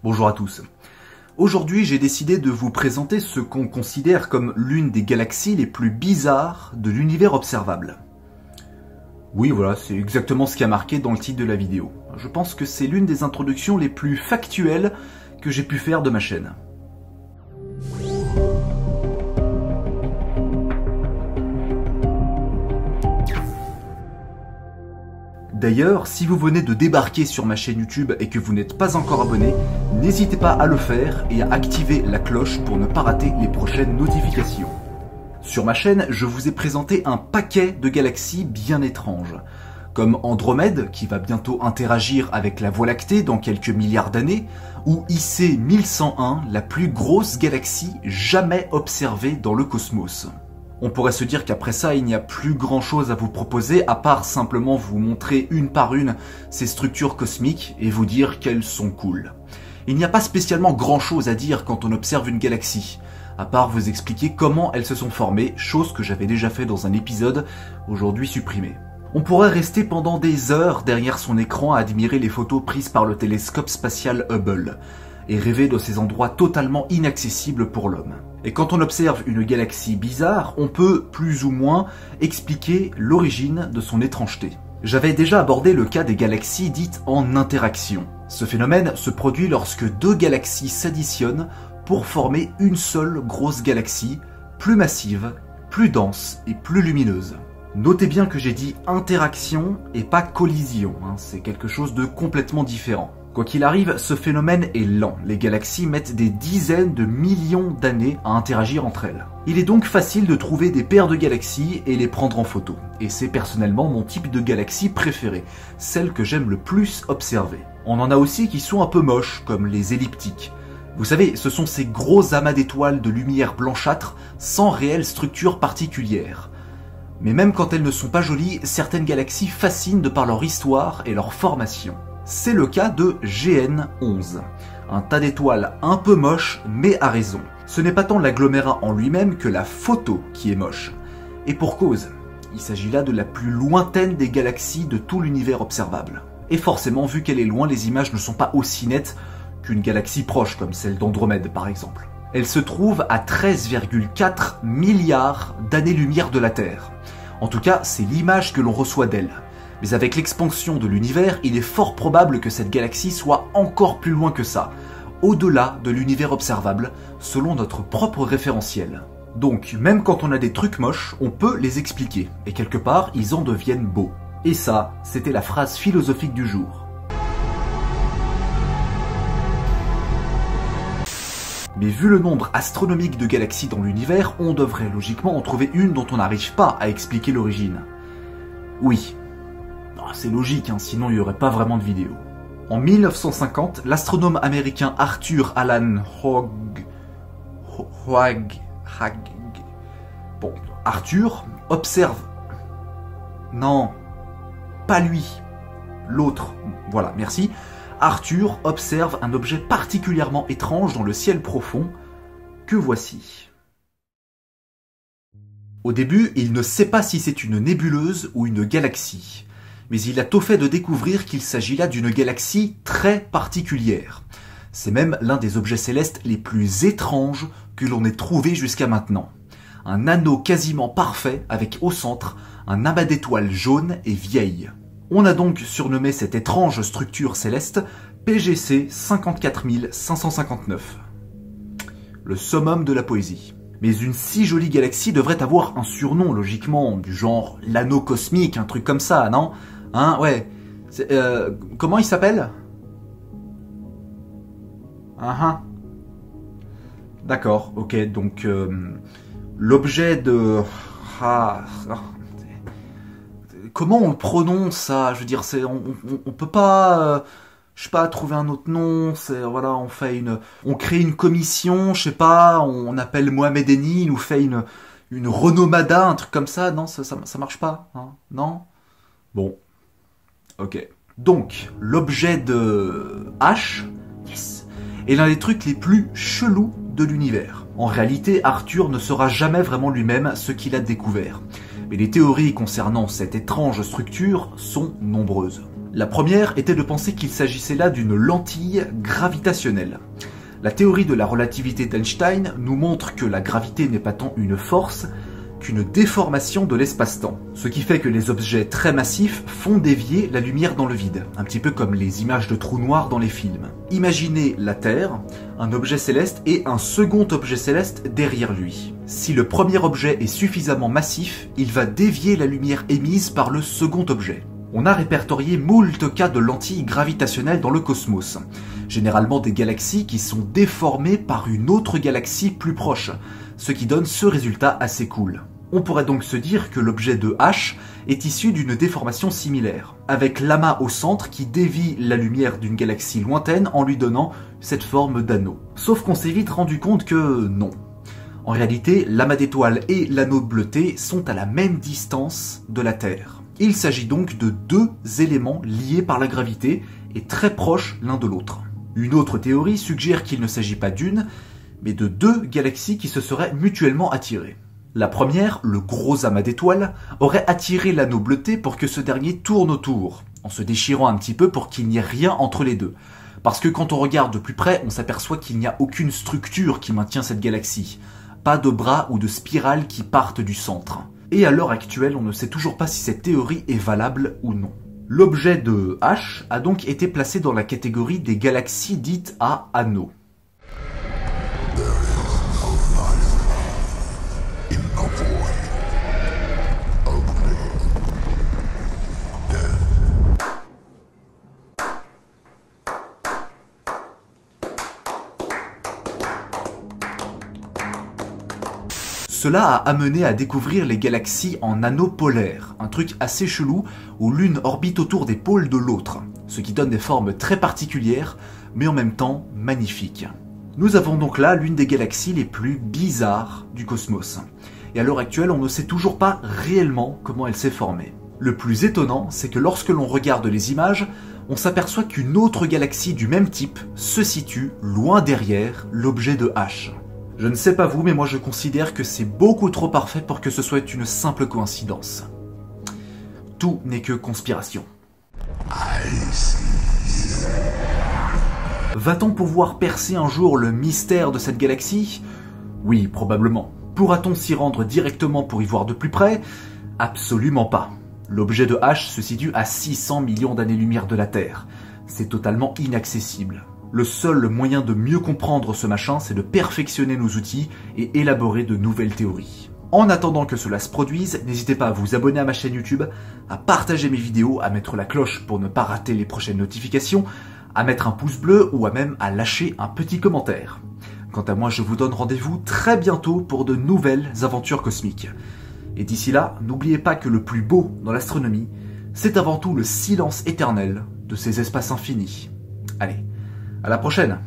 Bonjour à tous. Aujourd'hui, j'ai décidé de vous présenter ce qu'on considère comme l'une des galaxies les plus bizarres de l'univers observable. Oui, voilà, c'est exactement ce qui a marqué dans le titre de la vidéo. Je pense que c'est l'une des introductions les plus factuelles que j'ai pu faire de ma chaîne. D'ailleurs, si vous venez de débarquer sur ma chaîne YouTube et que vous n'êtes pas encore abonné, n'hésitez pas à le faire et à activer la cloche pour ne pas rater les prochaines notifications. Sur ma chaîne, je vous ai présenté un paquet de galaxies bien étranges, comme Andromède, qui va bientôt interagir avec la Voie lactée dans quelques milliards d'années, ou IC 1101, la plus grosse galaxie jamais observée dans le cosmos. On pourrait se dire qu'après ça, il n'y a plus grand chose à vous proposer, à part simplement vous montrer une par une ces structures cosmiques et vous dire qu'elles sont cool. Il n'y a pas spécialement grand chose à dire quand on observe une galaxie, à part vous expliquer comment elles se sont formées, chose que j'avais déjà fait dans un épisode, aujourd'hui supprimé. On pourrait rester pendant des heures derrière son écran à admirer les photos prises par le télescope spatial Hubble, et rêver de ces endroits totalement inaccessibles pour l'homme. Et quand on observe une galaxie bizarre, on peut, plus ou moins, expliquer l'origine de son étrangeté. J'avais déjà abordé le cas des galaxies dites en interaction. Ce phénomène se produit lorsque deux galaxies s'additionnent pour former une seule grosse galaxie, plus massive, plus dense et plus lumineuse. Notez bien que j'ai dit interaction et pas collision, c'est quelque chose de complètement différent. Quoi qu'il arrive, ce phénomène est lent. Les galaxies mettent des dizaines de millions d'années à interagir entre elles. Il est donc facile de trouver des paires de galaxies et les prendre en photo. Et c'est personnellement mon type de galaxie préférée, celle que j'aime le plus observer. On en a aussi qui sont un peu moches, comme les elliptiques. Vous savez, ce sont ces gros amas d'étoiles de lumière blanchâtre sans réelle structure particulière. Mais même quand elles ne sont pas jolies, certaines galaxies fascinent de par leur histoire et leur formation. C'est le cas de GN11, un tas d'étoiles un peu moche, mais à raison. Ce n'est pas tant l'agglomérat en lui-même que la photo qui est moche. Et pour cause, il s'agit là de la plus lointaine des galaxies de tout l'univers observable. Et forcément, vu qu'elle est loin, les images ne sont pas aussi nettes qu'une galaxie proche, comme celle d'Andromède par exemple. Elle se trouve à 13,4 milliards d'années-lumière de la Terre. En tout cas, c'est l'image que l'on reçoit d'elle. Mais avec l'expansion de l'univers, il est fort probable que cette galaxie soit encore plus loin que ça, au-delà de l'univers observable, selon notre propre référentiel. Donc, même quand on a des trucs moches, on peut les expliquer, et quelque part, ils en deviennent beaux. Et ça, c'était la phrase philosophique du jour. Mais vu le nombre astronomique de galaxies dans l'univers, on devrait logiquement en trouver une dont on n'arrive pas à expliquer l'origine. Oui. C'est logique, sinon il n'y aurait pas vraiment de vidéo. En 1950, l'astronome américain Arthur Alan Arthur observe... Non, pas lui, l'autre, voilà, merci. Arthur observe un objet particulièrement étrange dans le ciel profond, que voici. Au début, il ne sait pas si c'est une nébuleuse ou une galaxie. Mais il a tôt fait de découvrir qu'il s'agit là d'une galaxie très particulière. C'est même l'un des objets célestes les plus étranges que l'on ait trouvé jusqu'à maintenant. Un anneau quasiment parfait avec au centre un amas d'étoiles jaunes et vieilles. On a donc surnommé cette étrange structure céleste PGC 54559. Le summum de la poésie. Mais une si jolie galaxie devrait avoir un surnom, logiquement, du genre l'anneau cosmique, un truc comme ça, non ? Ouais. Comment il s'appelle ? D'accord, ok, donc l'objet de... Comment on le prononce ça ? Je veux dire, on peut pas... je sais pas, trouver un autre nom, voilà, on crée une commission, je sais pas, on appelle Mohamed Eni, il nous fait une renomada, un truc comme ça, non, ça marche pas, non ? Bon, ok. Donc, l'objet de H, yes, est l'un des trucs les plus chelous de l'univers. En réalité, Arthur ne saura jamais vraiment lui-même ce qu'il a découvert. Mais les théories concernant cette étrange structure sont nombreuses. La première était de penser qu'il s'agissait là d'une lentille gravitationnelle. La théorie de la relativité d'Einstein nous montre que la gravité n'est pas tant une force qu'une déformation de l'espace-temps. Ce qui fait que les objets très massifs font dévier la lumière dans le vide, un petit peu comme les images de trous noirs dans les films. Imaginez la Terre, un objet céleste et un second objet céleste derrière lui. Si le premier objet est suffisamment massif, il va dévier la lumière émise par le second objet. On a répertorié moult cas de lentilles gravitationnelles dans le cosmos, généralement des galaxies qui sont déformées par une autre galaxie plus proche, ce qui donne ce résultat assez cool. On pourrait donc se dire que l'objet de H est issu d'une déformation similaire, avec l'amas au centre qui dévie la lumière d'une galaxie lointaine en lui donnant cette forme d'anneau. Sauf qu'on s'est vite rendu compte que non. En réalité, l'amas d'étoiles et l'anneau bleuté sont à la même distance de la Terre. Il s'agit donc de deux éléments liés par la gravité et très proches l'un de l'autre. Une autre théorie suggère qu'il ne s'agit pas d'une, mais de deux galaxies qui se seraient mutuellement attirées. La première, le gros amas d'étoiles, aurait attiré l'anneau bleuté pour que ce dernier tourne autour, en se déchirant un petit peu pour qu'il n'y ait rien entre les deux. Parce que quand on regarde de plus près, on s'aperçoit qu'il n'y a aucune structure qui maintient cette galaxie. Pas de bras ou de spirales qui partent du centre. Et à l'heure actuelle, on ne sait toujours pas si cette théorie est valable ou non. L'objet de H a donc été placé dans la catégorie des galaxies dites à anneaux. Cela a amené à découvrir les galaxies en anneaux polaires, un truc assez chelou où l'une orbite autour des pôles de l'autre, ce qui donne des formes très particulières, mais en même temps magnifiques. Nous avons donc là l'une des galaxies les plus bizarres du cosmos, et à l'heure actuelle on ne sait toujours pas réellement comment elle s'est formée. Le plus étonnant, c'est que lorsque l'on regarde les images, on s'aperçoit qu'une autre galaxie du même type se situe loin derrière l'objet de H. Je ne sais pas vous, mais moi je considère que c'est beaucoup trop parfait pour que ce soit une simple coïncidence. Tout n'est que conspiration. Va-t-on pouvoir percer un jour le mystère de cette galaxie? Oui, probablement. Pourra-t-on s'y rendre directement pour y voir de plus près? Absolument pas. L'objet de H se situe à 600 millions d'années-lumière de la Terre. C'est totalement inaccessible. Le seul moyen de mieux comprendre ce machin, c'est de perfectionner nos outils et élaborer de nouvelles théories. En attendant que cela se produise, n'hésitez pas à vous abonner à ma chaîne YouTube, à partager mes vidéos, à mettre la cloche pour ne pas rater les prochaines notifications, à mettre un pouce bleu ou même à lâcher un petit commentaire. Quant à moi, je vous donne rendez-vous très bientôt pour de nouvelles aventures cosmiques. Et d'ici là, n'oubliez pas que le plus beau dans l'astronomie, c'est avant tout le silence éternel de ces espaces infinis. Allez, à la prochaine!